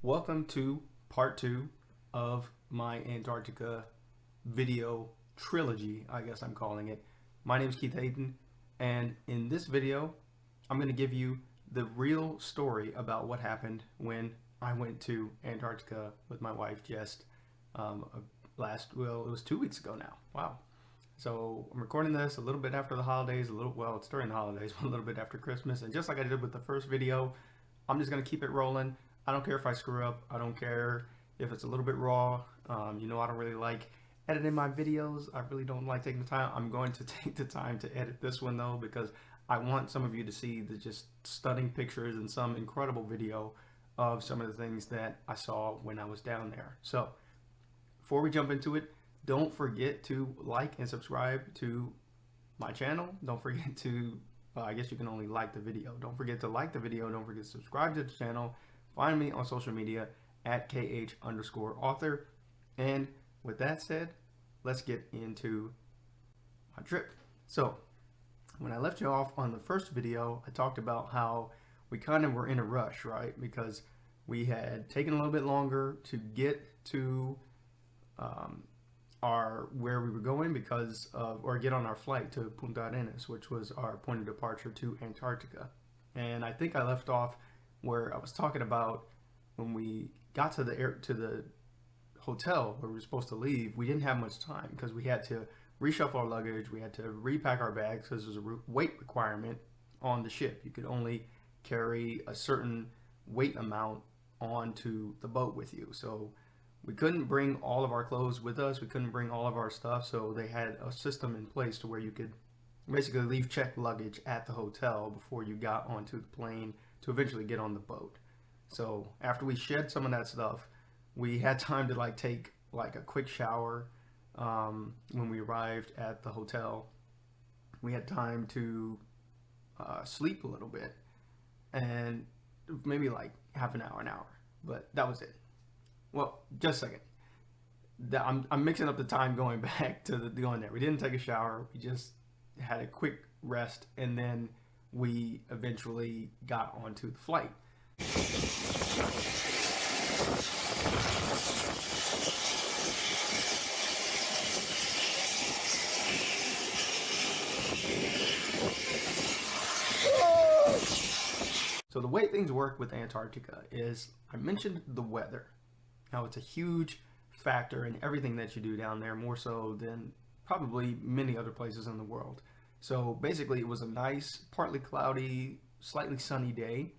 Welcome to part 2 of my Antarctica video trilogy, I guess I'm calling it. My name is Keith Hayden, and in this video, I'm going to give you the real story about what happened when I went to Antarctica with my wife, Jess, it was 2 weeks ago now. Wow. So I'm recording this a little bit after the holidays, it's during the holidays, but a little bit after Christmas. And just like I did with the first video, I'm just going to keep it rolling. I don't care if I screw up. I don't care if it's a little bit raw. I don't really like editing my videos. I really don't like taking the time. I'm going to take the time to edit this one though, because I want some of you to see the just stunning pictures and some incredible video of some of the things that I saw when I was down there. So before we jump into it, don't forget to like and subscribe to my channel. Don't forget to, I guess you can only like the video. Don't forget to like the video. Don't forget to subscribe to the channel. Find me on social media at KH_author. And with that said, let's get into my trip. So when I left you off on the first video, I talked about how we kind of were in a rush, right? Because we had taken a little bit longer to get to where we were going or get on our flight to Punta Arenas, which was our point of departure to Antarctica. And I think I left off where I was talking about when we got to the hotel where we were supposed to leave. We didn't have much time because we had to reshuffle our luggage. We had to repack our bags because there's a weight requirement on the ship. You could only carry a certain weight amount onto the boat with you. So we couldn't bring all of our clothes with us. We couldn't bring all of our stuff. So they had a system in place to where you could basically leave checked luggage at the hotel before you got onto the plane to eventually get on the boat. So after we shed some of that stuff, we had time to take a quick shower. When we arrived at the hotel, we had time to sleep a little bit, and maybe like half an hour, but that was it. Well, just a second. I'm mixing up the time going back to going there. We didn't take a shower. We just had a quick rest, and then we eventually got onto the flight. So the way things work with Antarctica is, I mentioned the weather. Now it's a huge factor in everything that you do down there, more so than probably many other places in the world. So basically it was a nice, partly cloudy, slightly sunny day,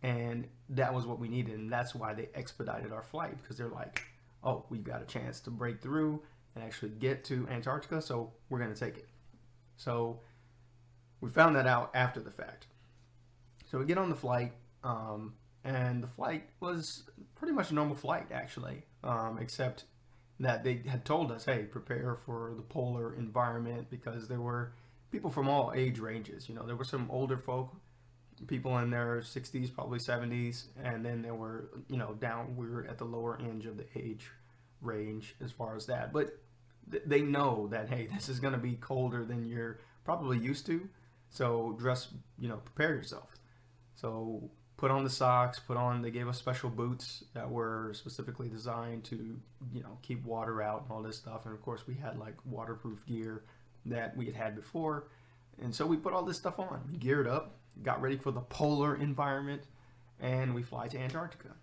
and that was what we needed, and that's why they expedited our flight, because they're like, oh, we've got a chance to break through and actually get to Antarctica, so we're going to take it. So we found that out after the fact. So we get on the flight, and the flight was pretty much a normal flight, actually, except that they had told us, hey, prepare for the polar environment, because there were people from all age ranges. There were some older folk, people in their 60s, probably 70s, and then there were, we were at the lower end of the age range as far as that. But they know that, hey, this is going to be colder than you're probably used to, so prepare yourself. So put on the socks, they gave us special boots that were specifically designed to, keep water out and all this stuff. And of course we had waterproof gear that we had before. And so we put all this stuff on. We geared up, got ready for the polar environment, and we fly to Antarctica.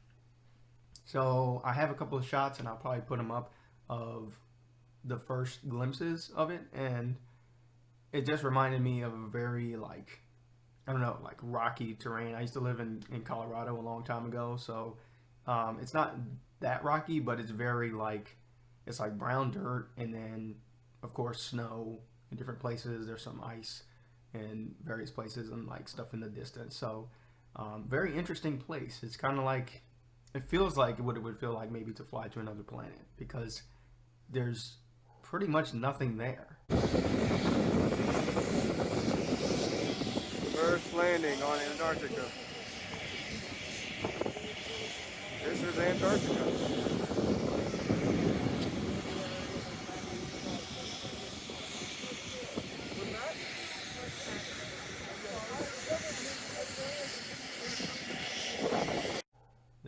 So I have a couple of shots, and I'll probably put them up, of the first glimpses of it. And it just reminded me of a very rocky terrain. I used to live in Colorado a long time ago, so it's not that rocky, but it's very it's like brown dirt, and then of course snow in different places. There's some ice in various places and stuff in the distance. So very interesting place. It's kind of it feels like what it would feel like maybe to fly to another planet, because there's pretty much nothing there. First landing on Antarctica. This is Antarctica.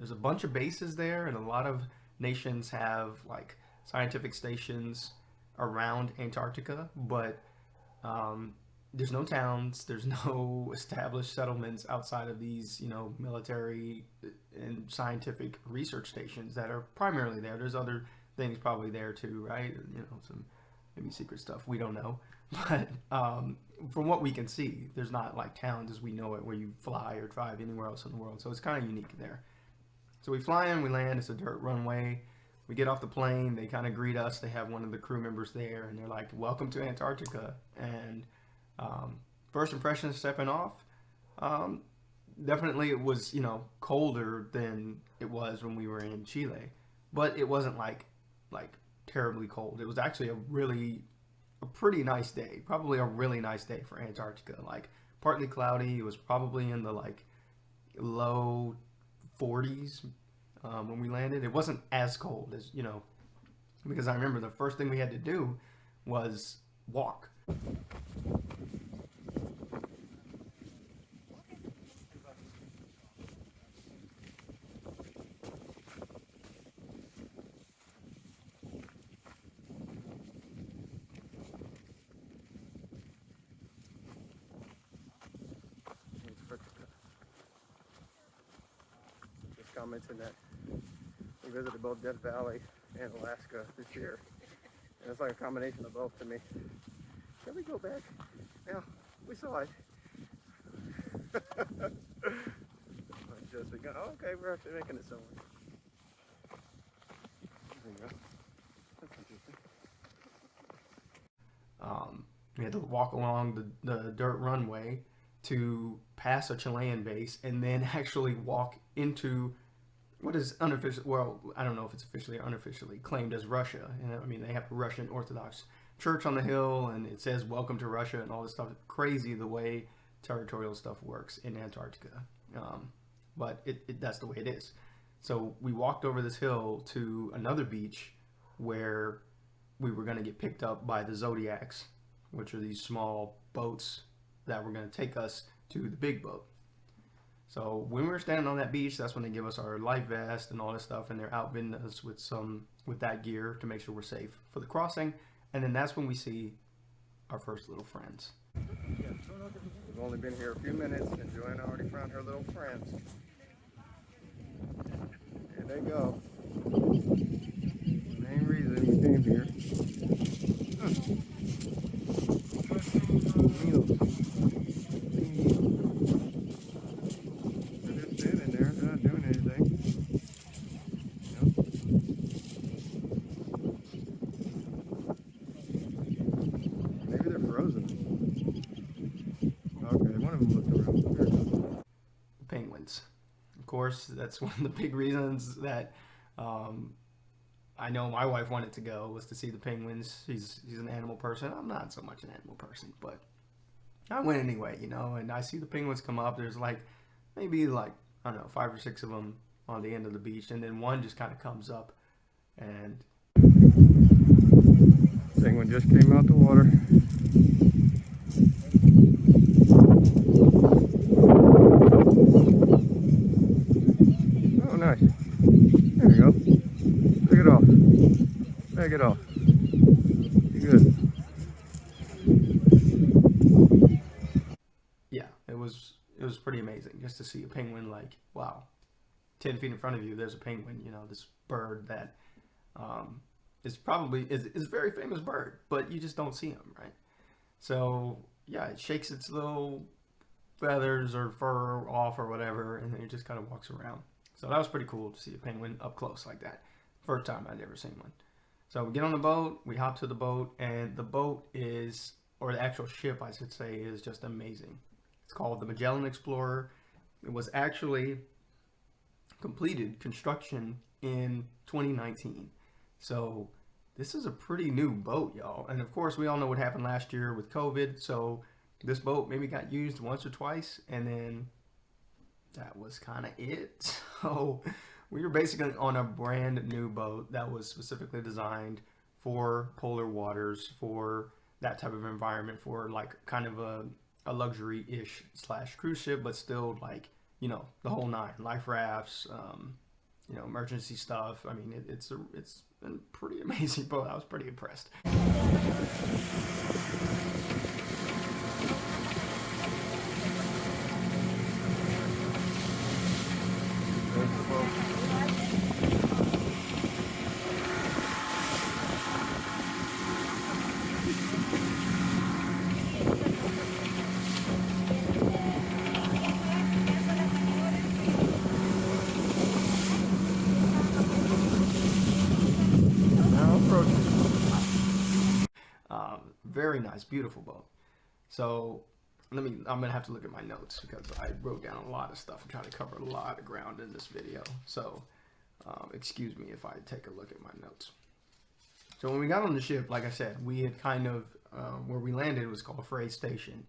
There's a bunch bunch of bases there, and a lot of nations have like scientific stations around Antarctica, but there's no towns, there's no established settlements outside of these, military and scientific research stations that are primarily there. There's other things probably there too, right? Some maybe secret stuff we don't know, but from what we can see, there's not like towns as we know it where you fly or drive anywhere else in the world. So it's kind of unique there. So we fly in, we land. It's a dirt runway. We get off the plane. They kind of greet us. They have one of the crew members there, and they're like, "Welcome to Antarctica." And first impression stepping off, definitely it was colder than it was when we were in Chile, but it wasn't like terribly cold. It was actually a pretty nice day, probably a really nice day for Antarctica. Like partly cloudy. It was probably in the like low 40s when we landed. It wasn't as cold as because I remember the first thing we had to do was walk. Just commented that we visited both Death Valley and Alaska this year. And it's like a combination of both to me. Can we go back? Yeah, we saw it. Just begun. Oh, okay, we're actually making it somewhere. There you go. That's interesting. We had to walk along the dirt runway to pass a Chilean base and then actually walk into what is unofficial, well, I don't know if it's officially or unofficially claimed as Russia. I mean, they have a Russian Orthodox church on the hill, and it says "Welcome to Russia" and all this stuff. It's crazy the way territorial stuff works in Antarctica, but that's the way it is. So we walked over this hill to another beach where we were going to get picked up by the Zodiacs, which are these small boats that were going to take us to the big boat. So when we were standing on that beach, that's when they give us our life vest and all this stuff, and they're outfitting us with that gear to make sure we're safe for the crossing. And then that's when we see our first little friends. We've only been here a few minutes, and Joanna already found her little friends. Here they go. Main reason we came here. They're just standing there. They're not doing anything. Maybe they're frozen. Okay, one of them looked around. There it goes. Penguins. Of course, that's one of the big reasons that I know my wife wanted to go, was to see the penguins. She's an animal person. I'm not so much an animal person, but I went anyway, and I see the penguins come up. There's maybe I don't know, 5 or 6 of them on the end of the beach, and then one just kind of comes up, and Penguin just came out the water. Oh, nice. There we go. Take it off. Take it off. You good? Yeah, it was pretty amazing just to see a penguin. Wow, 10 feet in front of you, there's a penguin. This bird that is probably is a very famous bird, but you just don't see him, right? So yeah, it shakes its little feathers or fur off or whatever, and then it just kind of walks around. So that was pretty cool to see a penguin up close like that. First time I'd ever seen one. So we get on the boat, we hop to the boat, and the boat is, or the actual ship I should say, is just amazing. It's called the Magellan Explorer. It was actually completed construction in 2019. So this is a pretty new boat, y'all. And of course, we all know what happened last year with COVID. So this boat maybe got used once or twice, and then that was kind of it. So we were basically on a brand new boat that was specifically designed for polar waters, for that type of environment, for kind of a luxury-ish / cruise ship, but still the whole nine. Life rafts, emergency stuff. I mean, it's been pretty amazing boat. I was pretty impressed. There's the boat. Now approaching. Very nice, beautiful boat. So I'm gonna have to look at my notes because I wrote down a lot of stuff and trying to cover a lot of ground in this video. So excuse me if I take a look at my notes. So when we got on the ship, like I said, we had kind of where we landed was called Frey Station.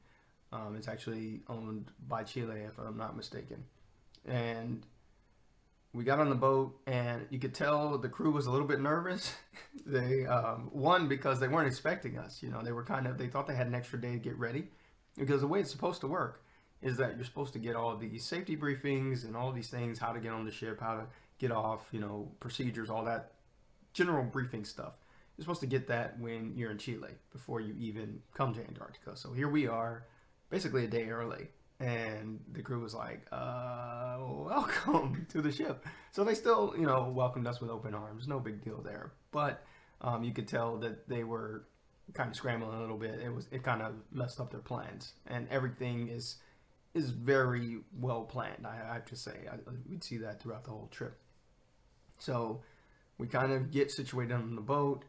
It's actually owned by Chile, if I'm not mistaken. And we got on the boat, and you could tell the crew was a little bit nervous. They one, because they weren't expecting us. They thought they had an extra day to get ready, because the way it's supposed to work is that you're supposed to get all of these safety briefings and all these things, how to get on the ship, how to get off, procedures, all that general briefing stuff. You're supposed to get that when you're in Chile before you even come to Antarctica. So here we are, basically a day early. And the crew was like, welcome to the ship. So they still, welcomed us with open arms. No big deal there. But you could tell that they were kind of scrambling a little bit. It kind of messed up their plans. And everything is very well planned, I have to say. We'd see that throughout the whole trip. So we kind of get situated on the boat.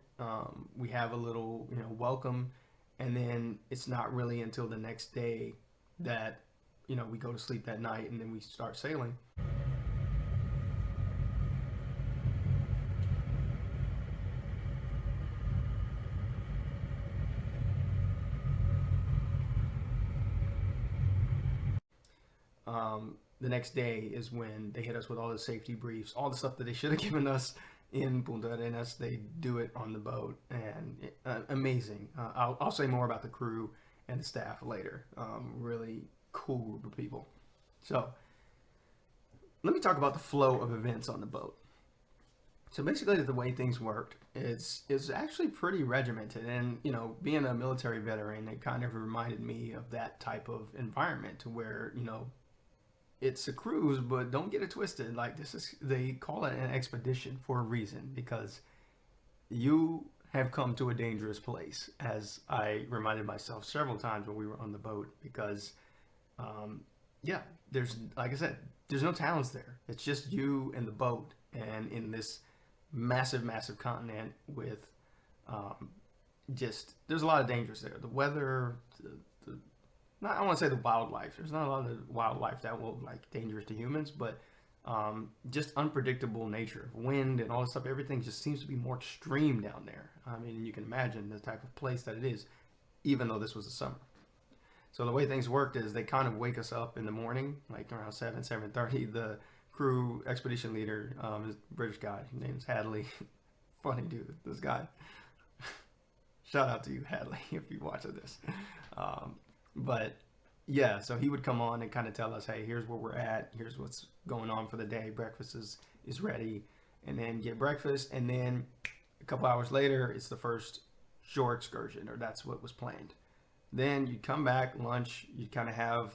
We have a little, welcome. And then it's not really until the next day that we go to sleep that night, and then we start sailing. The next day is when they hit us with all the safety briefs, all the stuff that they should have given us in Punta Arenas. They do it on the boat, and amazing. I'll say more about the crew and the staff later. Really cool group of people. So let me talk about the flow of events on the boat. So basically the way things worked is actually pretty regimented, and being a military veteran, it kind of reminded me of that type of environment, to where it's a cruise, but don't get it twisted. Like, they call it an expedition for a reason, because you have come to a dangerous place, as I reminded myself several times when we were on the boat, because there's, like I said, there's no towns there. It's just you and the boat, and in this massive continent with there's a lot of dangers there. The weather, I don't want to say the wildlife. There's not a lot of wildlife that will dangerous to humans, but just unpredictable nature, wind and all this stuff. Everything just seems to be more extreme down there. I mean, you can imagine the type of place that it is, even though this was the summer. So the way things worked is they kind of wake us up in the morning, like around 7:30. The crew expedition leader is a British guy. His name's Hadley. Funny dude, this guy. Shout out to you, Hadley, if you're watching this. But yeah, so he would come on and kind of tell us, hey, here's where we're at. Here's what's going on for the day. Breakfast is ready. And then get breakfast. And then a couple hours later, it's the first shore excursion, or that's what was planned. Then you'd come back, lunch, you'd kind of have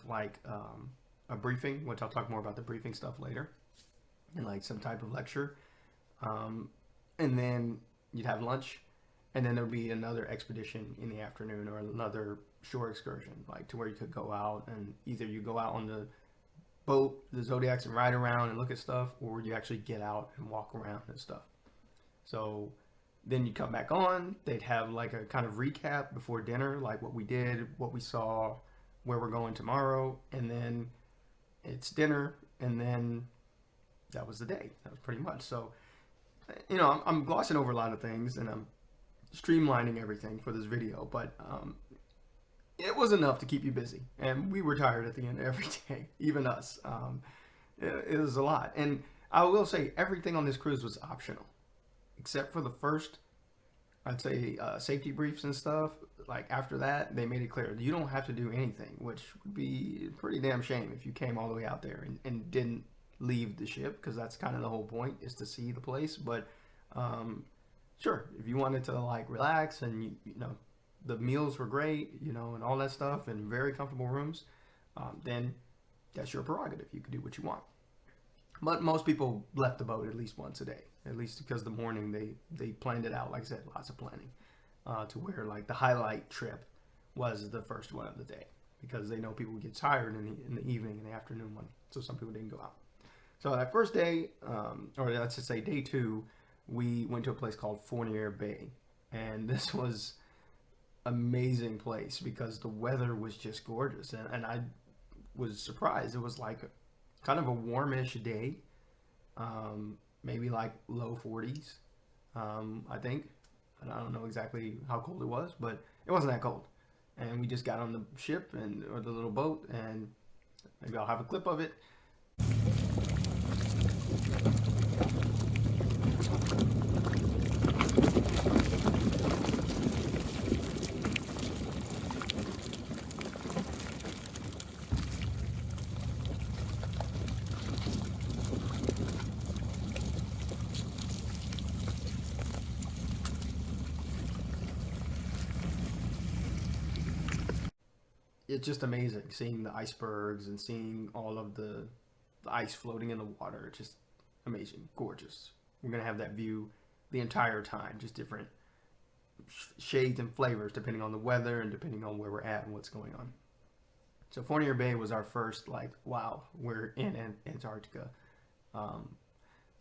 a briefing, which I'll talk more about the briefing stuff later, and some type of lecture. And then you'd have lunch, and then there'd be another expedition in the afternoon, or another shore excursion, to where you could go out, and either you go out on the boat, the Zodiacs, and ride around and look at stuff, or you actually get out and walk around and stuff. So then you come back on, they'd have a kind of recap before dinner, what we did, what we saw, where we're going tomorrow, and then it's dinner, and then that was the day. That was pretty much. So, I'm glossing over a lot of things, and I'm streamlining everything for this video, but it was enough to keep you busy, and we were tired at the end of every day, even us. It was a lot, and I will say everything on this cruise was optional, except for the first, I'd say, safety briefs and stuff. After that, they made it clear you don't have to do anything, which would be a pretty damn shame if you came all the way out there and didn't leave the ship, because that's kind of the whole point, is to see the place. But sure, if you wanted to like relax and you know the meals were great, you know, and all that stuff, and very comfortable rooms, then that's your prerogative. You could do what you want. But most people left the boat at least once a day, at least because the morning they planned it out. Like I said, lots of planning, to where like the highlight trip was the first one of the day, because they know people get tired in the evening and the afternoon one. So some people didn't go out. So that first day, or let's just say day 2, we went to a place called Fournier Bay, and this was amazing place because the weather was just gorgeous, and I was surprised. It was like kind of a warmish day, maybe like low 40s, I think. And I don't know exactly how cold it was, but it wasn't that cold. And we just got on the ship or the little boat, and maybe I'll have a clip of it. It's just amazing seeing the icebergs and seeing all of the ice floating in the water. It's just amazing, gorgeous. We're gonna have that view the entire time, just different shades and flavors depending on the weather and depending on where we're at and what's going on. So Fournier Bay was our first, like, wow, we're in Antarctica.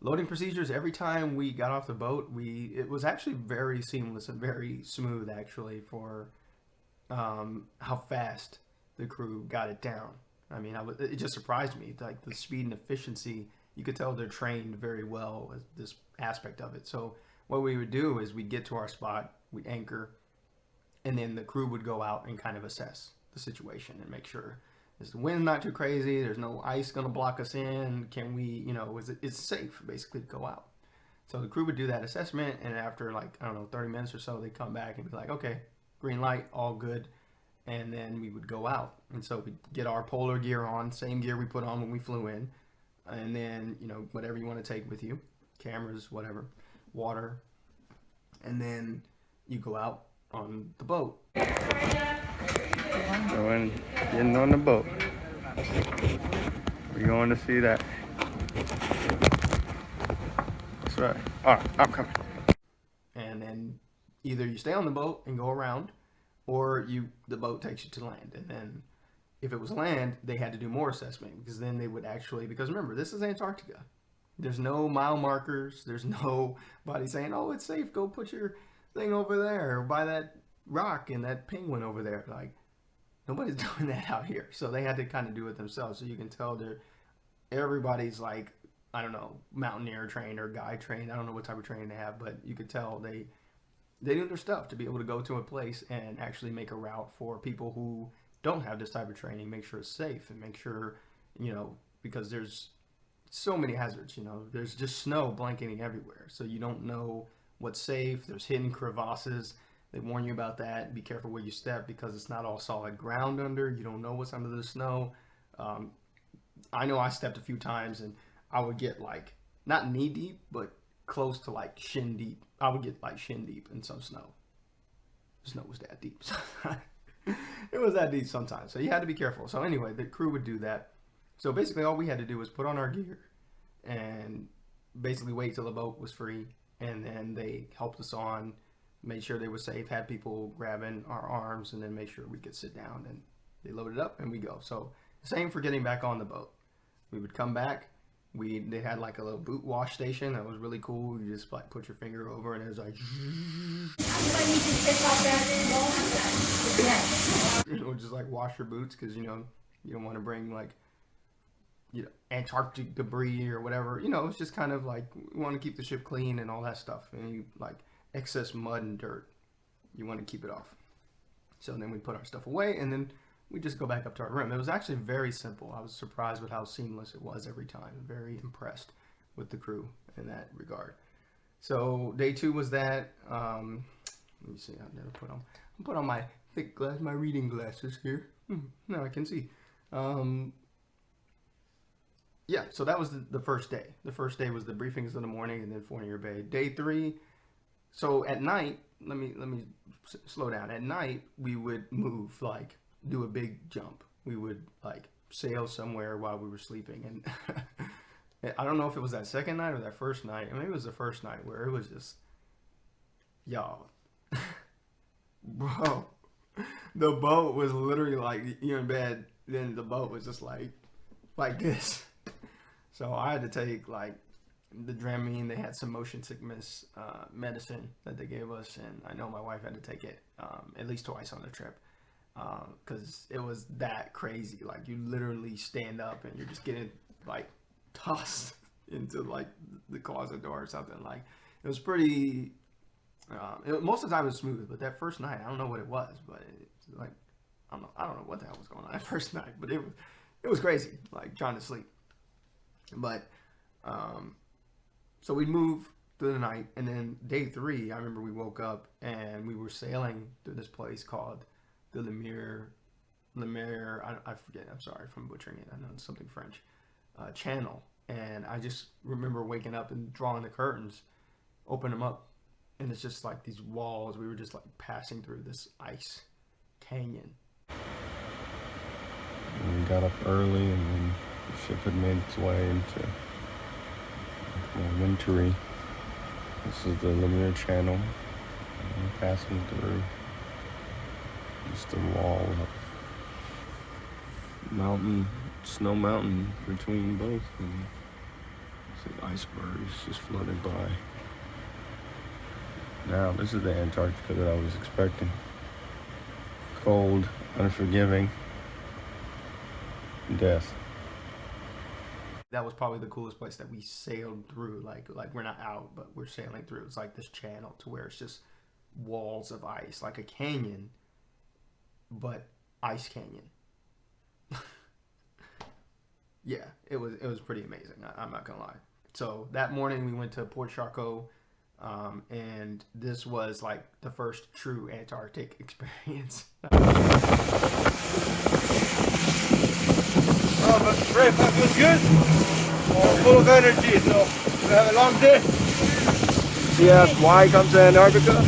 Loading procedures, every time we got off the boat, it was actually very seamless and very smooth, actually, for how fast the crew got it down. I mean, it just surprised me, like the speed and efficiency. You could tell they're trained very well with this aspect of it. So what we would do is we'd get to our spot, we'd anchor, and then the crew would go out and kind of assess the situation and make sure, is the wind not too crazy? There's no ice going to block us in? Can we, you know, it's safe basically to go out? So the crew would do that assessment, and after like, I don't know, 30 minutes or so, they'd come back and be like, okay, green light, all good. And then we would go out. And so we'd get our polar gear on, same gear we put on when we flew in. And then, you know, whatever you want to take with you, cameras, whatever, water. And then you go out on the boat. Getting on the boat. We're going to see that. That's right. All right, I'm coming. And then either you stay on the boat and go around, or the boat takes you to land. And then if it was land, they had to do more assessment, because then they would actually, because remember, this is Antarctica. There's no mile markers. There's nobody saying, oh, it's safe, go put your thing over there, or by that rock and that penguin over there. Like, nobody's doing that out here. So they had to kind of do it themselves. So you can tell everybody's like, I don't know, mountaineer trained or guide trained. I don't know what type of training they have, but you could tell they do their stuff to be able to go to a place and actually make a route for people who don't have this type of training, make sure it's safe, and make sure, you know, because there's so many hazards, you know, there's just snow blanketing everywhere. So you don't know what's safe. There's hidden crevasses. They warn you about that. Be careful where you step, because it's not all solid ground under. You don't know what's under the snow. I know I stepped a few times and I would get like, not knee deep, but close to like shin deep. I would get like shin deep in some snow. The snow was that deep. It was that deep sometimes. So you had to be careful. So anyway, the crew would do that. So basically all we had to do was put on our gear and basically wait till the boat was free. And then they helped us on, made sure they were safe, had people grabbing our arms, and then make sure we could sit down, and they loaded up and we go. So same for getting back on the boat. We would come back. They had like a little boot wash station that was really cool. You just like put your finger over and it was like, it would just like wash your boots, because you know you don't want to bring like, you know, Antarctic debris or whatever. You know, it's just kind of like, we want to keep the ship clean and all that stuff. And you like excess mud and dirt, you want to keep it off. So then we put our stuff away, and then we just go back up to our room. It was actually very simple. I was surprised with how seamless it was every time. Very impressed with the crew in that regard. So day 2 was that. Let me see. I've never put on my thick glass, my reading glasses here. Now I can see. yeah, so that was the first day. The first day was the briefings in the morning and then Fournier Bay. Day 3, so at night, let me slow down. At night, we would move, like do a big jump. We would like sail somewhere while we were sleeping, and I don't know if it was that second night or that first night. Maybe it was the first night where it was just, y'all, bro, the boat was literally like you're in bed, then the boat was just like this. So I had to take like the Dramamine. They had some motion sickness medicine that they gave us, and I know my wife had to take it at least twice on the trip because it was that crazy. Like you literally stand up and you're just getting like tossed into like the closet door or something. Like it was pretty. Most of the time it was smooth, but that first night I don't know what it was, but it's like I don't know what the hell was going on that first night, but it was crazy. Like trying to sleep, but. So we moved through the night, and then day 3, I remember we woke up and we were sailing through this place called the Lemire, I forget, I'm sorry if I'm butchering it, I know it's something French, channel. And I just remember waking up and drawing the curtains, open them up, and it's just like these walls. We were just like passing through this ice canyon. We got up early, and then the ship had made its way into more wintry. This is the Lemire Channel. And we're passing through just a wall of snow mountain between both. And see icebergs just floating by. Now, this is the Antarctica that I was expecting. Cold, unforgiving, death. That was probably the coolest place that we sailed through. Like we're not out, but we're sailing through. It's like this channel to where it's just walls of ice, like a canyon, but ice canyon. Yeah, it was pretty amazing. I'm not gonna lie. So that morning we went to Port Charcot, and this was like the first true Antarctic experience. Oh, but breakfast was good. Full of energy, so we have a long day. He asked why he comes to Antarctica.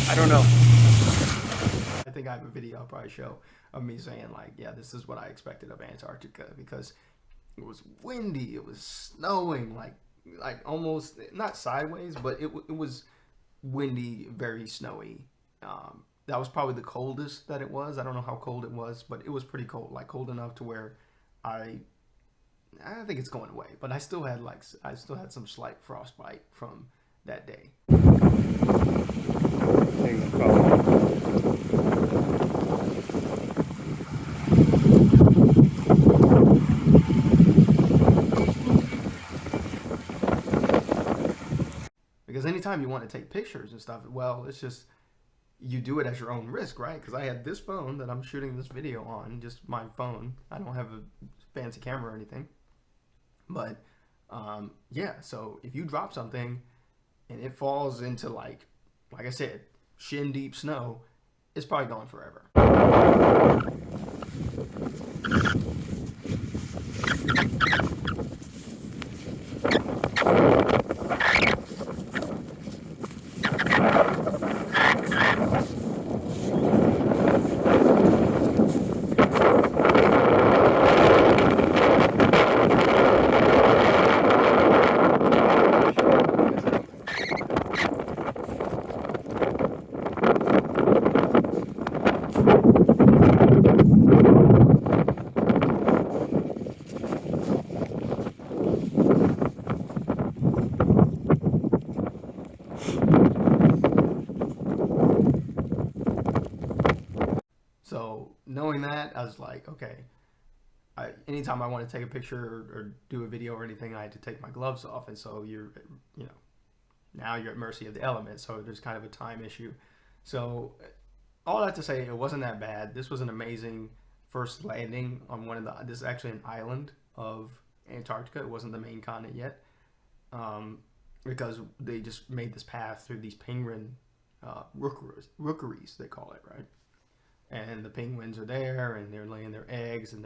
I don't know. I think I have a video I'll probably show of me saying like, yeah, this is what I expected of Antarctica, because it was windy, it was snowing, like almost not sideways, but it was windy, very snowy. That was probably the coldest that it was. I don't know how cold it was, but it was pretty cold, like cold enough to where I think it's going away, but I still had some slight frostbite from that day. Because anytime you want to take pictures and stuff, well, it's just you do it at your own risk, right? Because I had this phone that I'm shooting this video on, just my phone. I don't have a fancy camera or anything. But yeah, so if you drop something and it falls into like I said, shin deep snow, it's probably gone forever. So knowing that, I was like, okay, anytime I want to take a picture or do a video or anything, I had to take my gloves off. And so now you're at mercy of the elements. So there's kind of a time issue. So all that to say, it wasn't that bad. This was an amazing first landing on this is actually an island of Antarctica. It wasn't the main continent yet, because they just made this path through these penguin rookeries, they call it, right? And the penguins are there, and they're laying their eggs, and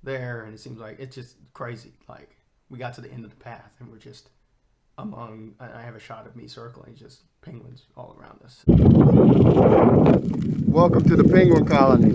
there, and it seems like it's just crazy. Like we got to the end of the path, and we're just among. I have a shot of me circling just penguins all around us. Welcome to the penguin colony.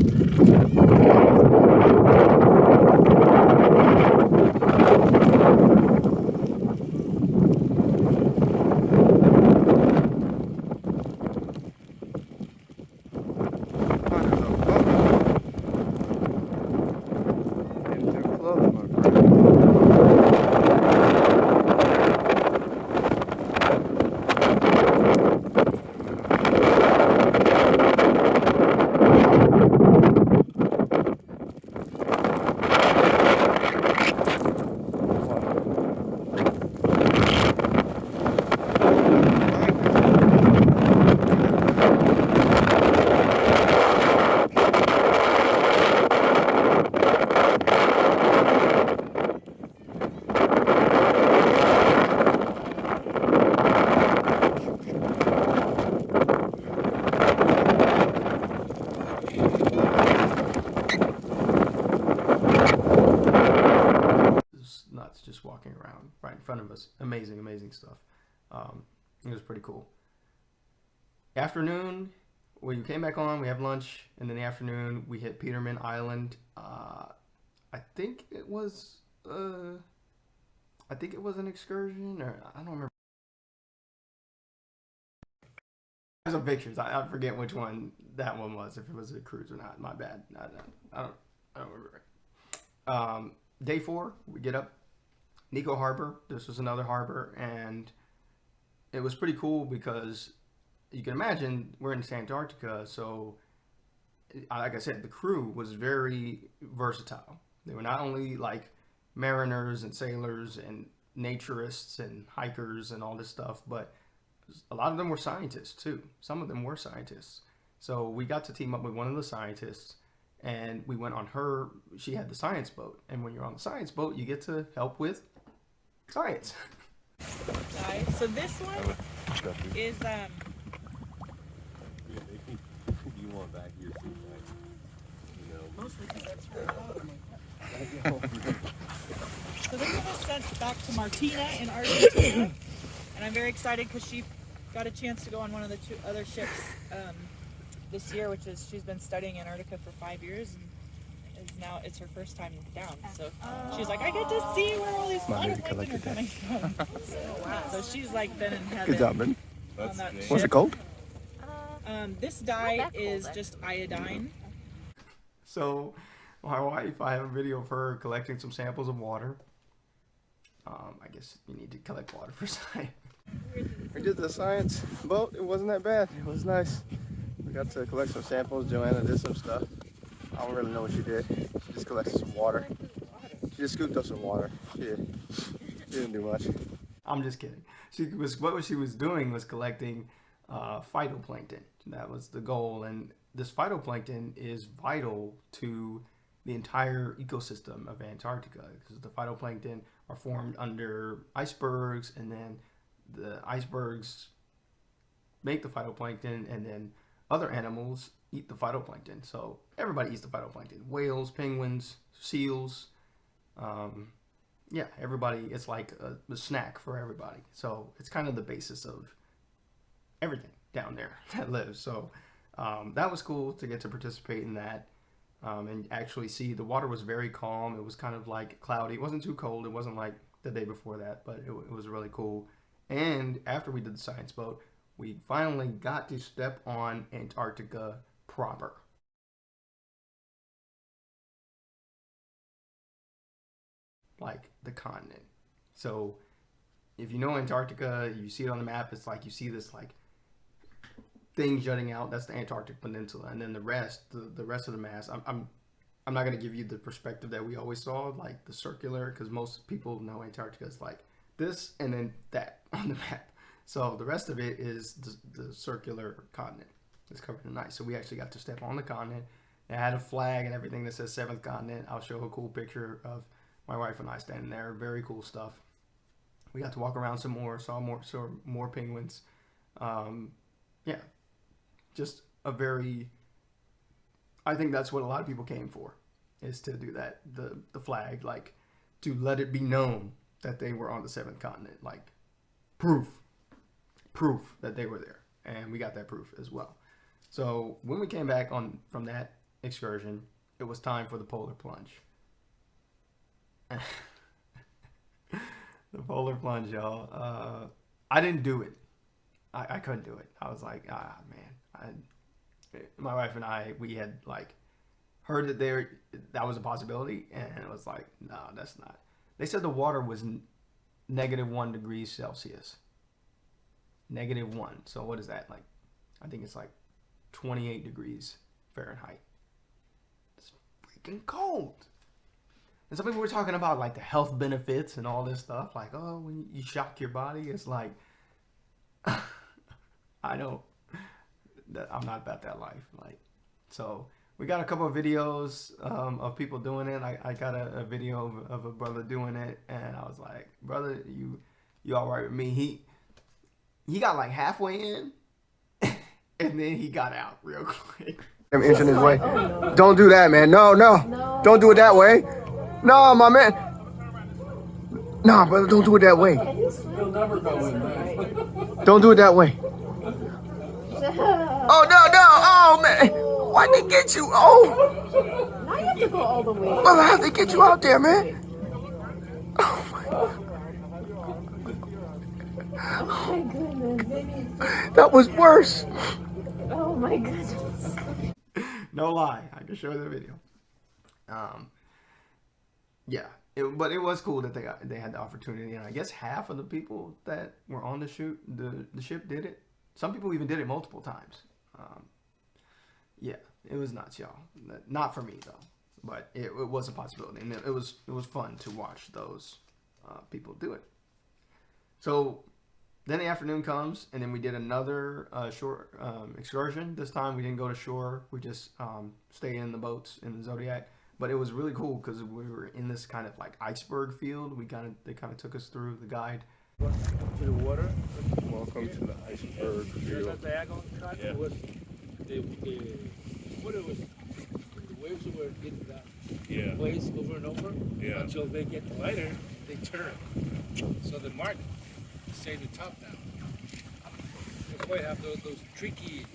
Nuts just walking around right in front of us. Amazing stuff. It was pretty cool. Afternoon, we came back on, we have lunch, and then the afternoon we hit Peterman Island. I think it was an excursion, or I don't remember. There's some pictures. I forget which one that one was, if it was a cruise or not. My bad. I don't remember. Day 4, we get up Nico Harbor. This was another harbor, and it was pretty cool because you can imagine we're in Antarctica, so like I said, the crew was very versatile. They were not only like mariners and sailors and naturists and hikers and all this stuff, but a lot of them were scientists too. Some of them were scientists. So we got to team up with one of the scientists, and we went on her. She had the science boat, and when you're on the science boat, you get to help with science. So this one is You want back here, mostly because that's where So this one was sent back to Martina in Argentina, and I'm very excited because she got a chance to go on one of the 2 other ships this year, which is she's been studying Antarctica for 5 years, and now it's her first time down. So she's like, I get to see where all these phytoplankton are coming from. So she's like been in heaven. Good job, man. On that What's ship. it called? This dye is just iodine. So my wife, I have a video of her collecting some samples of water. I guess you need to collect water for science. We did the science boat. It wasn't that bad. It was nice. We got to collect some samples. Joanna did some stuff. I don't really know what she did. She just collected some water. She just scooped up some water. She didn't do much. I'm just kidding. What she was doing was collecting phytoplankton. That was the goal, and this phytoplankton is vital to the entire ecosystem of Antarctica, because the phytoplankton are formed under icebergs, and then the icebergs make the phytoplankton, and then other animals eat the phytoplankton. So everybody eats the phytoplankton. Whales, penguins, seals. Yeah, everybody. It's like a snack for everybody. So it's kind of the basis of everything down there that lives. So that was cool to get to participate in that. And actually see the water was very calm. It was kind of like cloudy. It wasn't too cold. It wasn't like the day before that, but it was really cool. And after we did the science boat, we finally got to step on Antarctica proper. Like the continent. So if you know Antarctica, you see it on the map, it's like you see this like thing jutting out. That's the Antarctic Peninsula, and then the rest of the mass. I'm not gonna give you the perspective that we always saw, like the circular, because most people know Antarctica is like this and then that on the map. So the rest of it is the circular continent. It's covered in ice. So we actually got to step on the continent. It had a flag and everything that says 7th continent. I'll show a cool picture of my wife and I standing there. Very cool stuff. We got to walk around some more, saw more penguins. Yeah, just a very, I think that's what a lot of people came for. is to do that, the flag, like to let it be known that they were on the seventh continent, like proof that they were there, and we got that proof as well. So when we came back from that excursion, it was time for the polar plunge. The polar plunge, y'all. I didn't do it. I couldn't do it. I was like, man. My wife and I, we had like heard that was a possibility, and it was like, no, that's not. They said the water was -1 degrees Celsius. -1. So what is that like? I think it's like 28 degrees Fahrenheit. It's freaking cold. And some people were talking about like the health benefits and all this stuff. Like, oh, when you shock your body, it's like, I know that I'm not about that life. Like, so we got a couple of videos of people doing it. I got a video of a brother doing it, and I was like, brother, you all right with me? He got like halfway in, and then he got out real quick. I'm inching his way. Don't do that, man. No. Don't do it that way. No, my man. Nah, brother, don't do it that way. He'll never go in there. Don't do it that way. Oh, no. Oh, man. Why'd they get you? Oh. Now you have to go all the way. Well, I have to get you out there, man. Oh, my God. Oh my goodness. That was worse. Oh my goodness. No lie, I can show the video. Yeah, but it was cool that they had the opportunity, and I guess half of the people that were on the ship did it. Some people even did it multiple times. Yeah, it was nuts, y'all. Not for me though, but it was a possibility, and it was fun to watch those people do it. So then the afternoon comes, and then we did another short excursion. This time we didn't go to shore. We just stayed in the boats in the Zodiac. But it was really cool because we were in this kind of like iceberg field. They kind of took us through the guide. To the water. Welcome to the iceberg field. Yeah. Was what it was, the waves were hitting that place over and over until they get lighter, they turn. So the mark stay the top down. That's why you have those tricky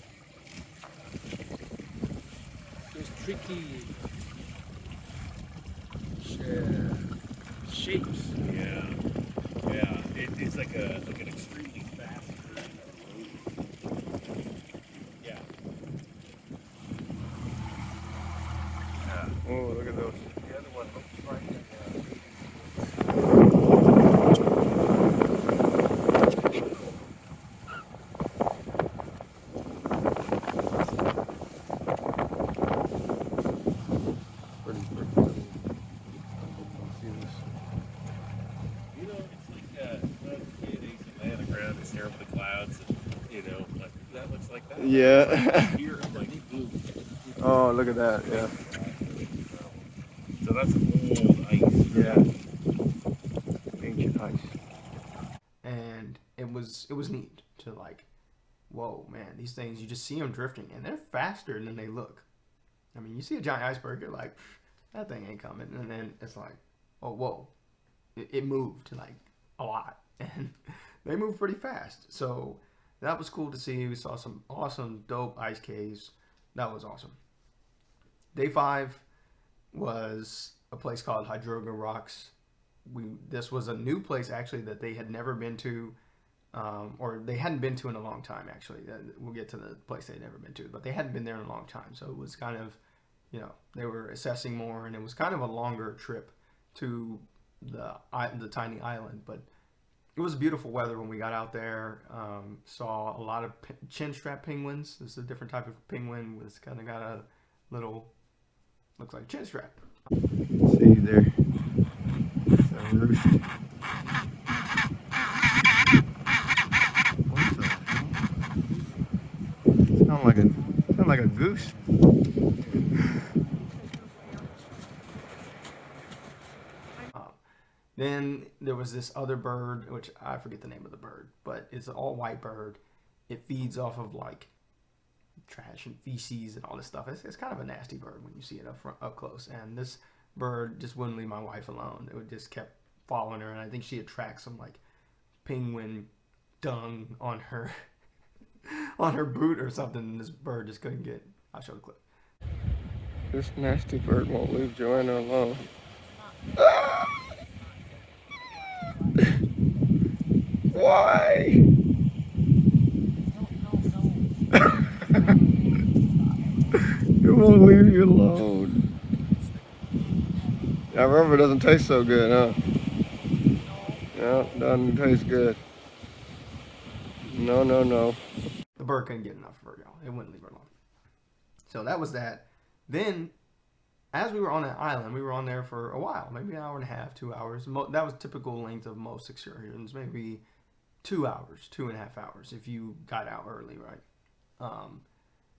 shapes. Yeah. It's like an extremely fast current. Yeah. Oh, look at those. The other one looks like Yeah. here, like blue. Oh, look at that. Yeah. So that's old ice. Yeah. Ancient ice. And it was neat to like, whoa, man, these things, you just see them drifting, and they're faster than they look. I mean, you see a giant iceberg, you're like, that thing ain't coming. And then it's like, oh, whoa. It moved like a lot. And they move pretty fast. So that was cool to see. We saw some awesome, dope ice caves. That was awesome. Day 5 was a place called Hydroga Rocks. This was a new place actually that they had never been to, or they hadn't been to in a long time actually. We'll get to the place they'd never been to, but they hadn't been there in a long time. So it was kind of, they were assessing more, and it was kind of a longer trip to the tiny island, but it was beautiful weather when we got out there. Saw a lot of chin strap penguins. This is a different type of penguin. It's kind of got a little, looks like a chin strap. See there. It's a roost. What the hell? Sound like a goose. Then there was this other bird, which I forget the name of the bird, but it's an all white bird. It feeds off of like trash and feces and all this stuff. It's kind of a nasty bird when you see it up close. And this bird just wouldn't leave my wife alone. It would just kept following her, and I think she had tracked some like penguin dung on her on her boot or something, and this bird just couldn't get. I'll show the clip. This nasty bird won't leave Joanna alone. Why? It won't leave you alone. That rubber doesn't taste so good, huh? No, doesn't taste good. No, no, no. The bird couldn't get enough of her, y'all. It wouldn't leave her alone. So that was that. Then, as we were on that island, we were on there for a while, maybe an hour and a half, 2 hours. That was typical length of most excursions, maybe 2 hours, 2.5 hours if you got out early, right?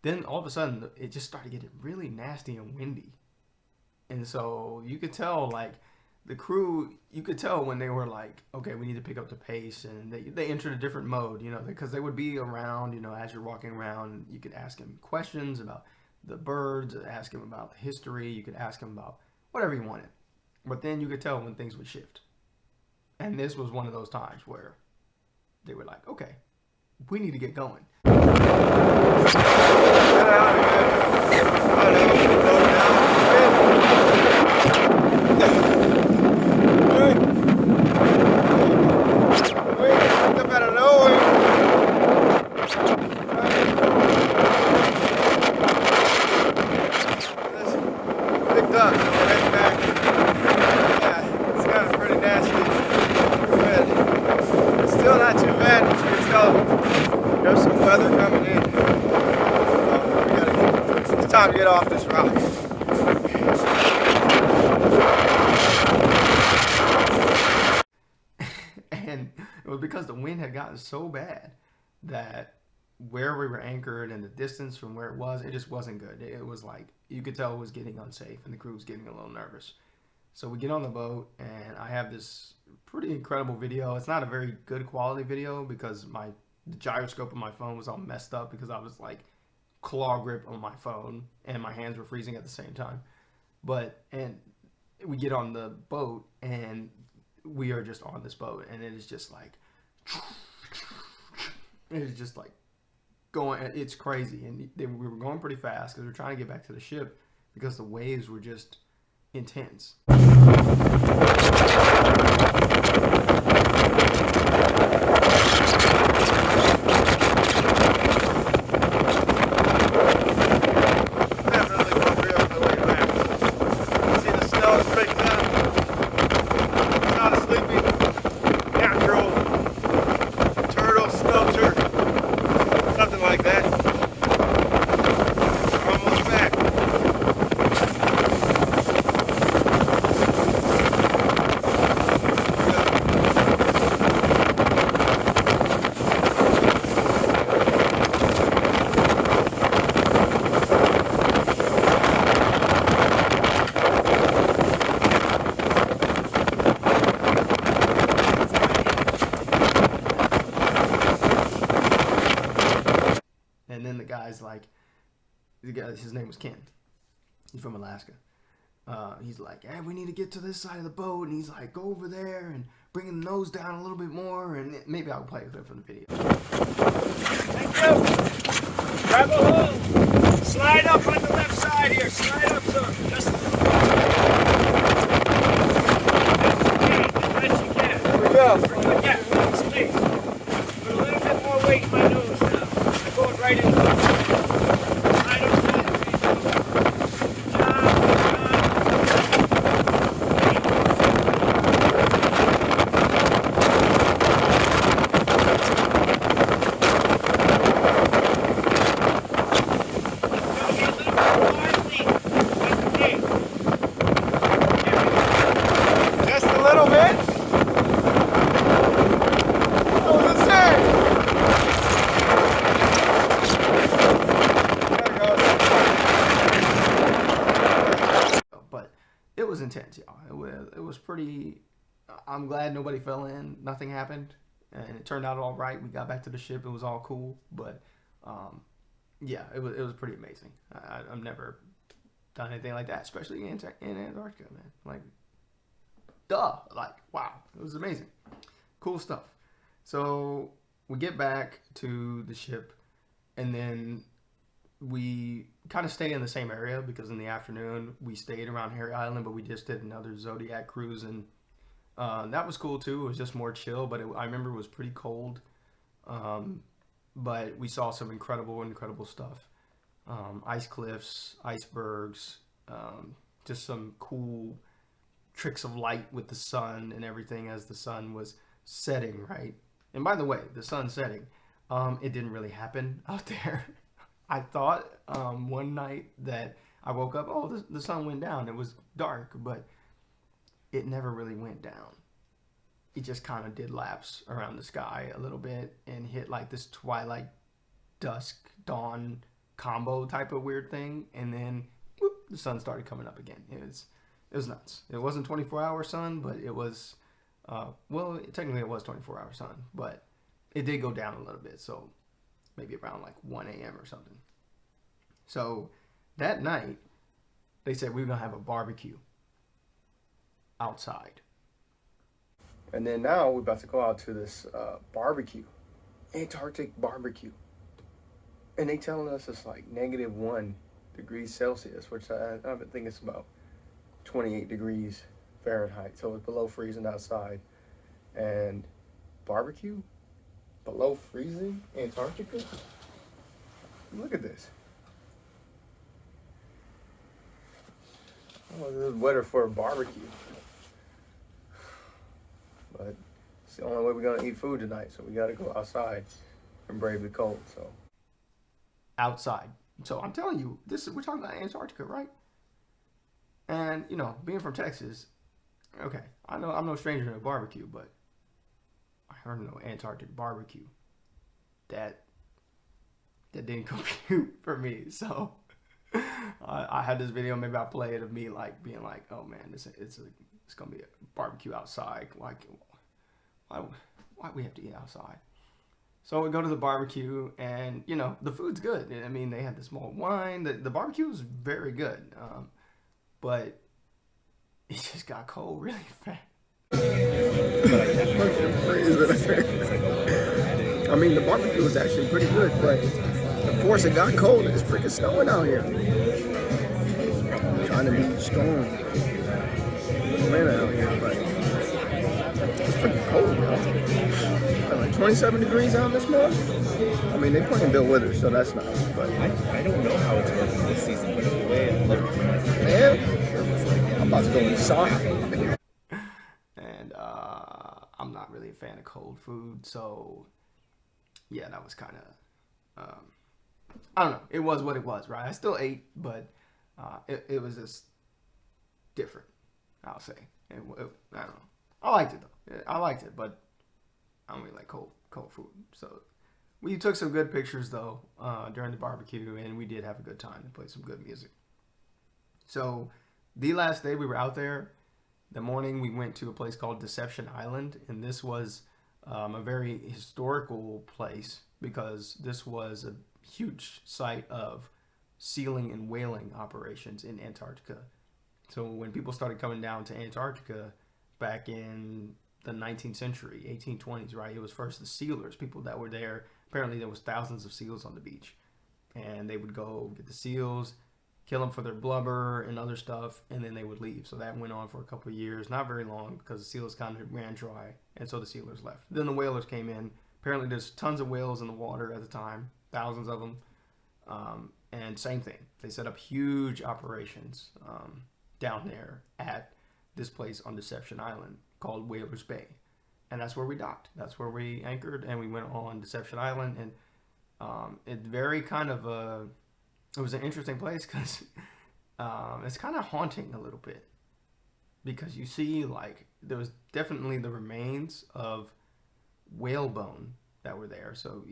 Then all of a sudden, it just started getting really nasty and windy. And so you could tell, like, the crew, you could tell when they were like, okay, we need to pick up the pace. And they entered a different mode, you know, because they would be around, you know, as you're walking around, you could ask them questions about the birds, ask them about the history. You could ask them about whatever you wanted. But then you could tell when things would shift. And this was one of those times where they were like, okay, we need to get going. Time to get off this rock. And it was because the wind had gotten so bad that where we were anchored and the distance from where it was, it just wasn't good. It was like, you could tell it was getting unsafe and the crew was getting a little nervous. So we get on the boat and I have this pretty incredible video. It's not a very good quality video because the gyroscope of my phone was all messed up because I was like claw grip on my phone and my hands were freezing at the same time. And we get on the boat and we are just on this boat and it is just like going, it's crazy. And we were going pretty fast because we were trying to get back to the ship because the waves were just intense. His name was Ken. He's from Alaska. He's like, hey, we need to get to this side of the boat. And he's like, go over there and bring the nose down a little bit more. And maybe I'll play a clip from the video. Thank you. Grab a hold. Slide up on the left side here. Slide up some. Just as you can. Here we go. Yeah, please. Put a little bit more weight in my nose now. I'm going right into it. Intense, y'all. It was pretty. I'm glad nobody fell in. Nothing happened, and it turned out all right. We got back to the ship. It was all cool, but yeah, it was pretty amazing. I've never done anything like that, especially in Antarctica, man. Like, duh, like, wow, it was amazing, cool stuff. So we get back to the ship, and then we kind of stay in the same area because in the afternoon we stayed around Harry Island, but we just did another Zodiac cruise, and that was cool too. It was just more chill, but I remember it was pretty cold. But we saw some incredible stuff. Ice cliffs, icebergs, just some cool tricks of light with the sun and everything as the sun was setting, right? And by the way, the sun setting, it didn't really happen out there. I thought one night that I woke up, oh, the sun went down. It was dark, but it never really went down. It just kind of did laps around the sky a little bit and hit like this twilight, dusk, dawn combo type of weird thing, and then whoop, the sun started coming up again. It was nuts. It wasn't 24-hour sun, but it was well, technically it was 24-hour sun, but it did go down a little bit, so maybe around like 1 a.m. or something. So that night, they said we were gonna have a barbecue outside. And then now we're about to go out to this barbecue, Antarctic barbecue. And they telling us it's like -1 degrees Celsius, which I think it's about 28 degrees Fahrenheit. So it's below freezing outside. And barbecue? Below freezing? Antarctica? Look at this. Oh, this is weather for a barbecue. But it's the only way we're gonna eat food tonight, so we gotta go outside and brave the cold. So Outside. So I'm telling you, we're talking about Antarctica, right? And you know, being from Texas, okay, I know I'm no stranger to a barbecue, but I heard no Antarctic barbecue. That didn't compute for me. So I had this video, maybe I'll play it, of me like being like, oh man, it's gonna be a barbecue outside. Why we have to eat outside? So we go to the barbecue, and you know the food's good. I mean, they had the small wine. The barbecue was very good, but it just got cold really fast. I mean, the barbecue was actually pretty good, but of course it got cold. It's freaking snowing out here. I'm trying to be strong. Man out here, but it's freaking cold, yo. Like 27 degrees out this morning. I mean, they're playing Bill Withers, so that's nice. But I don't know how it's working this season, but the way it looked, man, I'm about to go inside. And I'm not really a fan of cold food, so yeah, that was kind of I don't know. It was what it was, right? I still ate, but it was just different, I'll say. I don't know. I liked it though. I liked it, but I don't really like cold food. So we took some good pictures though during the barbecue, and we did have a good time and play some good music. So the last day we were out there, the morning we went to a place called Deception Island, and this was a very historical place because this was a huge site of sealing and whaling operations in Antarctica. So when people started coming down to Antarctica back in the 19th century, 1820s, right? It was first the sealers, people that were there. Apparently there was thousands of seals on the beach, and they would go get the seals, kill them for their blubber and other stuff, and then they would leave. So that went on for a couple of years, not very long, because the seals kind of ran dry, and so the sealers left. Then the whalers came in. Apparently there's tons of whales in the water at the time, thousands of them, and same thing. They set up huge operations down there at this place on Deception Island called Whalers Bay, and that's where we docked. That's where we anchored, and we went on Deception Island, and it very kind of it was an interesting place because it's kind of haunting a little bit, because you see like there was definitely the remains of whalebone that were there. So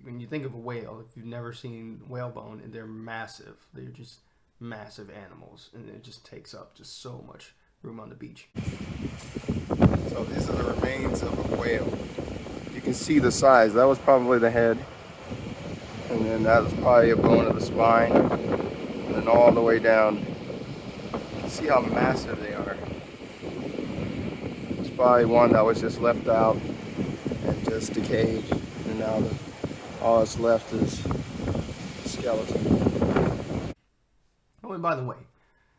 when you think of a whale, if you've never seen whalebone, they're massive. They're just massive animals, and it just takes up just so much room on the beach. So these are the remains of a whale. You can see the size. That was probably the head. and then that was probably a bone of the spine, and then all the way down. See how massive they are. It's probably one that was just left out and just decayed, and now all that's left is the skeleton. Oh, and by the way,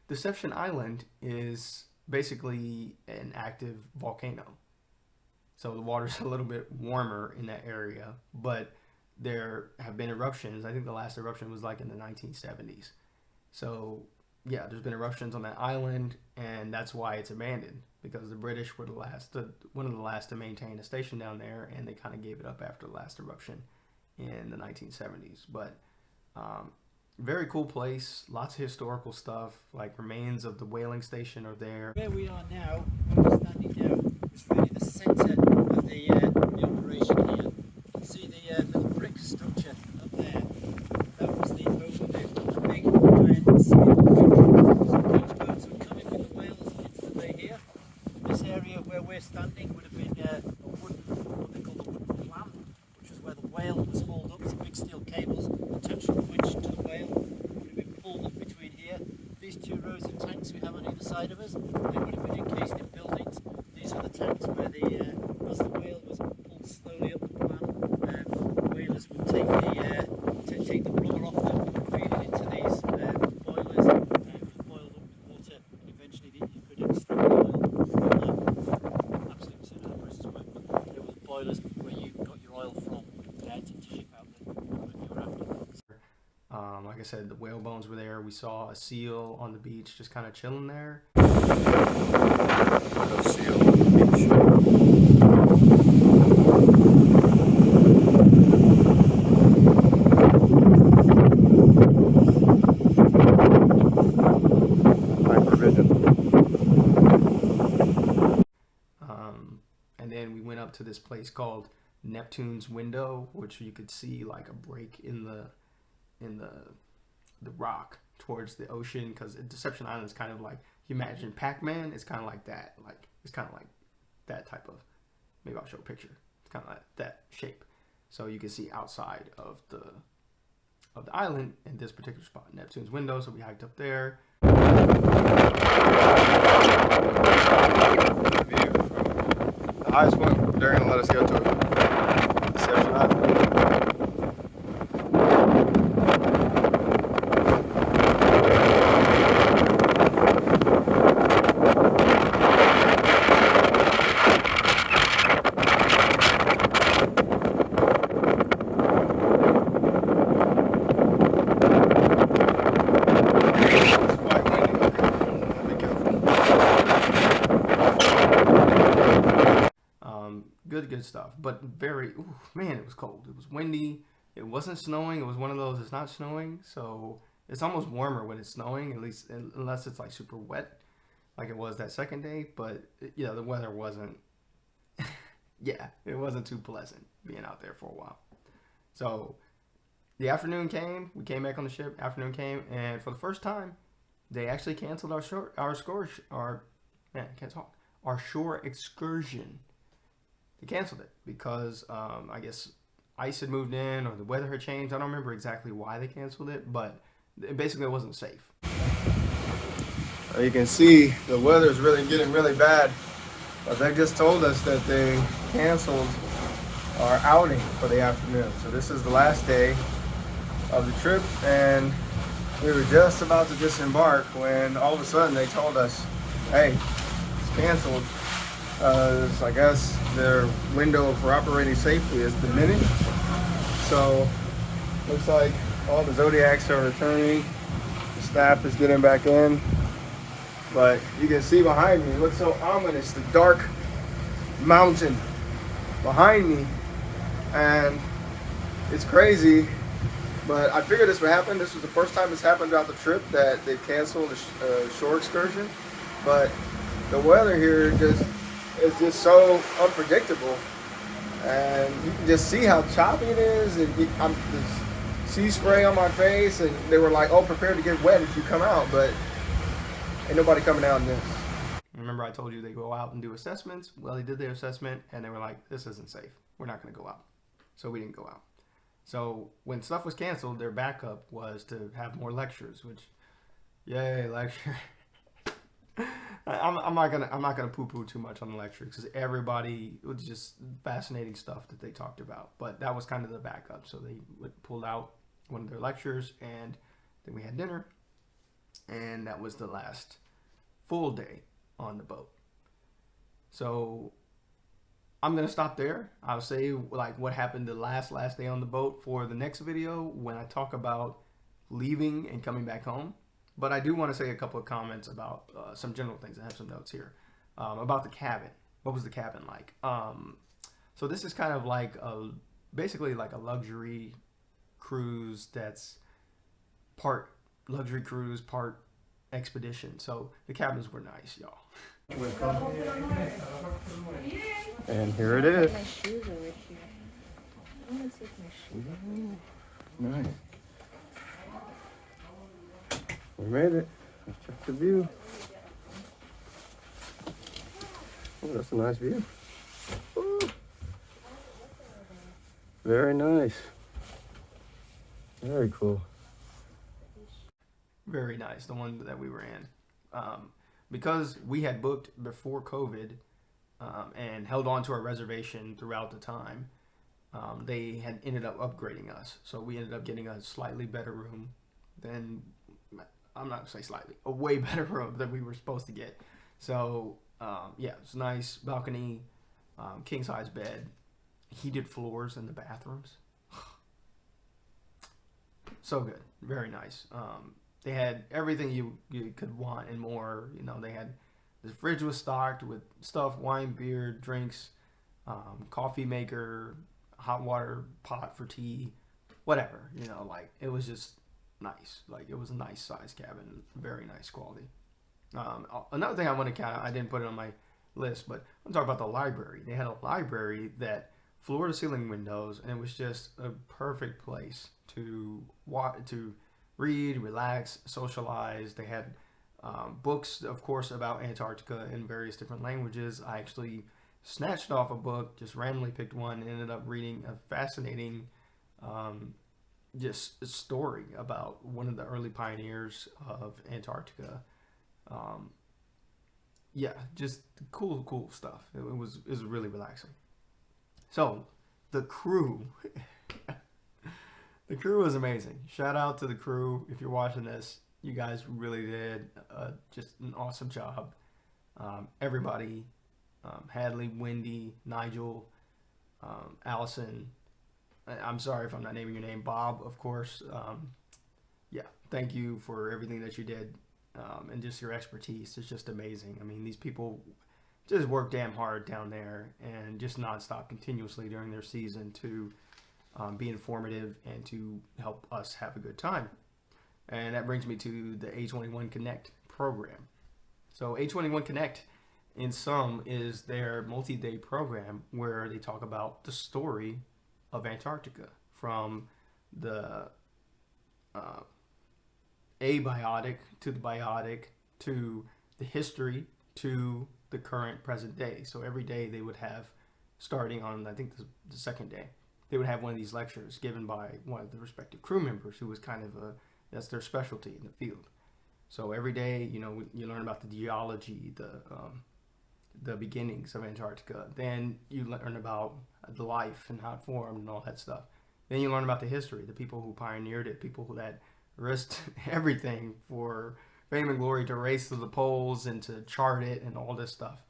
Deception Island is basically an active volcano. So the water's a little bit warmer in that area, but there have been eruptions. I think the last eruption was like in the 1970s. So yeah, there's been eruptions on that island, and that's why it's abandoned, because the British were one of the last to maintain a station down there, and they kind of gave it up after the last eruption in the 1970s. But very cool place, lots of historical stuff, like remains of the whaling station are there. Where we are now, where we're standing now, is really the centre of the operation here. You can see the little brick structure up there. That was the overbit of the big giant skip. Boats would come in with the whales instantly here. This area where we're standing would have been a wooden, what they call the wooden plant, which was where the whale was hauled up. Some big steel cables attached to the winch to the whale would have been pulled up between here. These two rows of tanks we have on either side of us, they would have been encased in buildings. These are the tanks where as the whale was pulled slowly up the plan, whalers would take the rubber off them, feed it into these boilers, boiled up with water, and eventually you could extract the oil from them. Absolutely seen how the process worked, but there were boilers where you got your oil from to ship out the product you were after. Like I said, the whale bones were there. We saw a seal on the beach just kind of chilling there. A seal on the beach. And then we went up to this place called Neptune's Window, which you could see like a break in the rock towards the ocean, because Deception Island is kind of like, you imagine Pac-Man, it's kind of like that, it's kind of like that type of, maybe I'll show a picture, it's kind of like that shape, so you can see outside of the island in this particular spot, Neptune's Window. So we hiked up there. The highest point they're gonna let us go to Deception Island. Good stuff, but very, man, it was cold. It was windy. It wasn't snowing. It was one of those, it's not snowing, so it's almost warmer when it's snowing, at least, unless it's like super wet like it was that second day. But yeah, the weather wasn't yeah, it wasn't too pleasant being out there for a while. So the afternoon came, we came back on the ship, afternoon came, and for the first time they actually canceled our shore excursion. They canceled it because I guess ice had moved in or the weather had changed. I don't remember exactly why they canceled it, but basically it wasn't safe. You can see the weather is really getting really bad, but they just told us that they canceled our outing for the afternoon. So this is the last day of the trip, and we were just about to disembark when all of a sudden they told us, hey, it's canceled. I guess their window for operating safely is diminished. So looks like all the Zodiacs are returning. The staff is getting back in. But you can see behind me, what's so ominous, the dark mountain behind me. And it's crazy, but I figured this would happen. This was the first time it's happened throughout the trip that they've canceled a shore excursion. But the weather here is just so unpredictable, and you can just see how choppy it is. And there's sea spray on my face, and they were like, "Oh, prepare to get wet if you come out," but ain't nobody coming out in this. Remember I told you they go out and do assessments? Well, they did their assessment, and they were like, "This isn't safe. We're not going to go out." So we didn't go out. So when stuff was canceled, their backup was to have more lectures, which, yay, lecture. I'm not gonna poo-poo too much on the lecture because everybody, it was just fascinating stuff that they talked about. But that was kind of the backup. So they pulled out one of their lectures, and then we had dinner, and that was the last full day on the boat. So I'm gonna stop there. I'll say like what happened the last day on the boat for the next video when I talk about leaving and coming back home. But I do want to say a couple of comments about some general things. I have some notes here about the cabin. What was the cabin like? So this is kind of like basically like a luxury cruise that's part luxury cruise, part expedition. So the cabins were nice, y'all. And here it is. My shoes over here. I want to take my shoes off. Nice. We made it. Let's check the view. Oh, that's a nice view. Ooh. Very nice. Very cool. Very nice, the one that we were in. Because we had booked before COVID and held on to our reservation throughout the time, they had ended up upgrading us. So we ended up getting a slightly better room than, I'm not going to say slightly, a way better room than we were supposed to get. So, yeah, it's nice balcony, king-size bed, heated floors in the bathrooms. So good. Very nice. They had everything you could want and more. You know, they had, the fridge was stocked with stuff, wine, beer, drinks, coffee maker, hot water pot for tea, whatever. You know, like, it was just nice. Like, it was a nice size cabin, very nice quality. Another thing I want to I didn't put it on my list, but I'm talking about the library. They had a library that floor to ceiling windows, and it was just a perfect place to read, relax, socialize. They had books, of course, about Antarctica in various different languages. I actually snatched off a book, just randomly picked one, and ended up reading a fascinating just a story about one of the early pioneers of Antarctica. Yeah, just cool stuff. It was really relaxing. So the crew, the crew was amazing. Shout out to the crew. If you're watching this, you guys really did just an awesome job. Everybody, Hadley, Wendy, Nigel, Allison. I'm sorry if I'm not naming your name. Bob, of course. Yeah, thank you for everything that you did, and just your expertise. It's just amazing. I mean, these people just work damn hard down there and just nonstop, continuously during their season to be informative and to help us have a good time. And that brings me to the A21 Connect program. So A21 Connect, in sum, is their multi-day program where they talk about the story of Antarctica, from the abiotic to the biotic to the history to the current present day. So every day they would have, starting on I think the second day, they would have one of these lectures given by one of the respective crew members who was kind of that's their specialty in the field. So every day, you know, you learn about the geology, the beginnings of Antarctica. Then you learn about the life and how it formed and all that stuff. Then you learn about the history, the people who pioneered it, people who that risked everything for fame and glory to race to the poles and to chart it and all this stuff.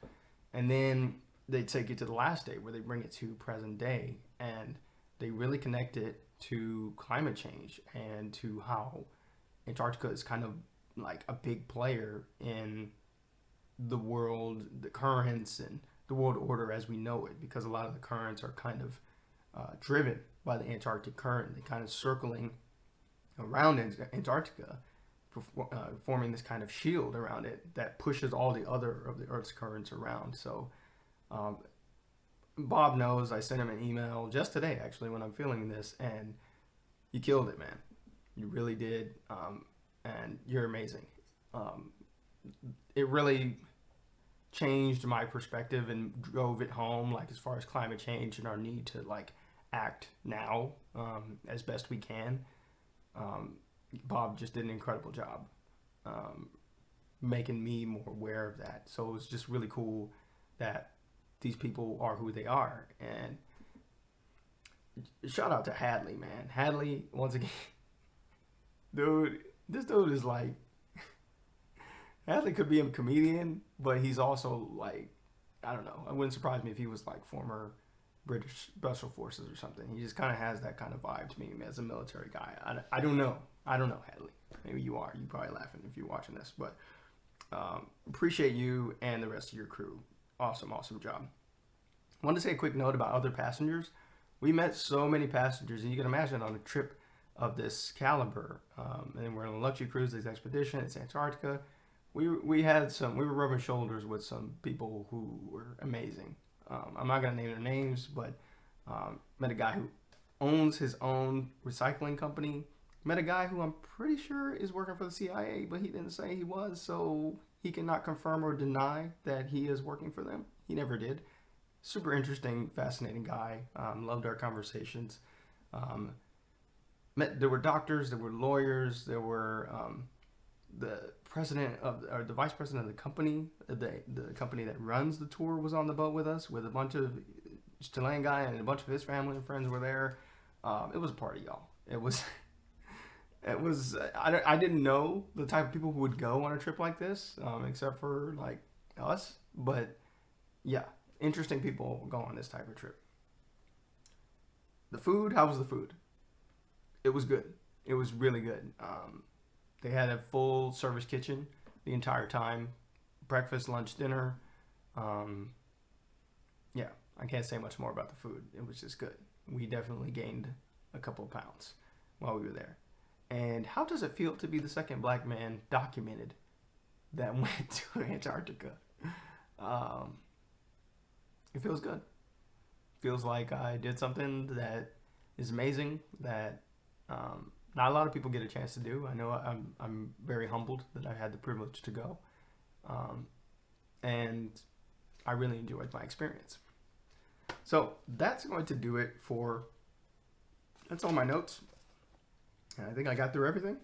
And then they take you to the last day where they bring it to present day, and they really connect it to climate change and to how Antarctica is kind of like a big player in the world, the currents and the world order as we know it, because a lot of the currents are kind of driven by the Antarctic current. They're kind of circling around Antarctica, forming this kind of shield around it that pushes all the other of the Earth's currents around. So Bob knows. I sent him an email just today, actually, when I'm filming this, and you killed it, man. You really did, and you're amazing. It really changed my perspective and drove it home, like as far as climate change and our need to like act now as best we can. Bob just did an incredible job making me more aware of that. So it's just really cool that these people are who they are. And shout out to Hadley, man. Hadley, once again, dude, this dude is like, Hadley could be a comedian, but he's also like, I don't know. It wouldn't surprise me if he was like former British Special Forces or something. He just kind of has that kind of vibe to me as a military guy. I don't know. I don't know, Hadley. Maybe you are. You're probably laughing if you're watching this, but appreciate you and the rest of your crew. Awesome job. I wanted to say a quick note about other passengers. We met so many passengers, and you can imagine on a trip of this caliber, and we're on a luxury cruise, this expedition, it's Antarctica. We were rubbing shoulders with some people who were amazing. I'm not gonna name their names, but met a guy who owns his own recycling company. Met a guy who I'm pretty sure is working for the CIA, but he didn't say he was, so he cannot confirm or deny that he is working for them. He never did. Super interesting, fascinating guy. Loved our conversations. There were doctors, there were lawyers, there were the vice president of the company, the company that runs the tour was on the boat with us, with a bunch of Chilean guy and a bunch of his family and friends were there. It was a party, y'all. I didn't know the type of people who would go on a trip like this, except for like us. But yeah, interesting people go on this type of trip. The food, how was the food? It was good. It was really good. They had a full service kitchen the entire time. Breakfast, lunch, dinner. Yeah, I can't say much more about the food. It was just good. We definitely gained a couple of pounds while we were there. And how does it feel to be the second black man documented that went to Antarctica? It feels good. Feels like I did something that is amazing, that not a lot of people get a chance to do. I know I'm very humbled that I had the privilege to go. And I really enjoyed my experience. So that's going to do it that's all my notes. I think I got through everything.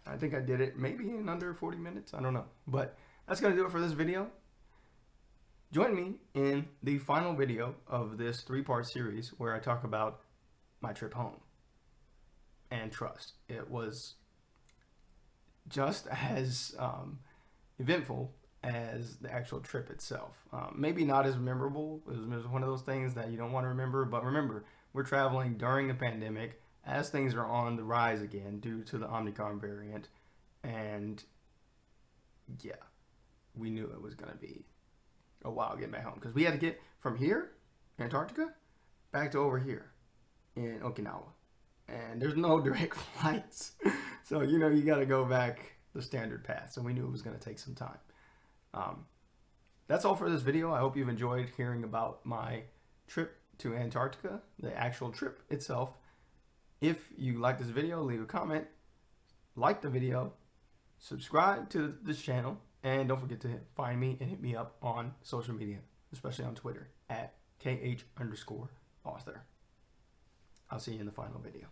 I think I did it maybe in under 40 minutes. I don't know. But that's going to do it for this video. Join me in the final video of this 3-part series where I talk about my trip home and trust. It was just as eventful as the actual trip itself. Maybe not as memorable. It was one of those things that you don't want to remember. But remember, we're traveling during a pandemic as things are on the rise again due to the Omicron variant. And yeah, we knew it was going to be a while getting back home. Because we had to get from here, Antarctica, back to over here in Okinawa. And there's no direct flights. So, you got to go back the standard path. So we knew it was going to take some time. That's all for this video. I hope you've enjoyed hearing about my trip to Antarctica, the actual trip itself. If you like this video, leave a comment, like the video, subscribe to this channel, and don't forget to find me and hit me up on social media, especially on Twitter at @KH_author. I'll see you in the final video.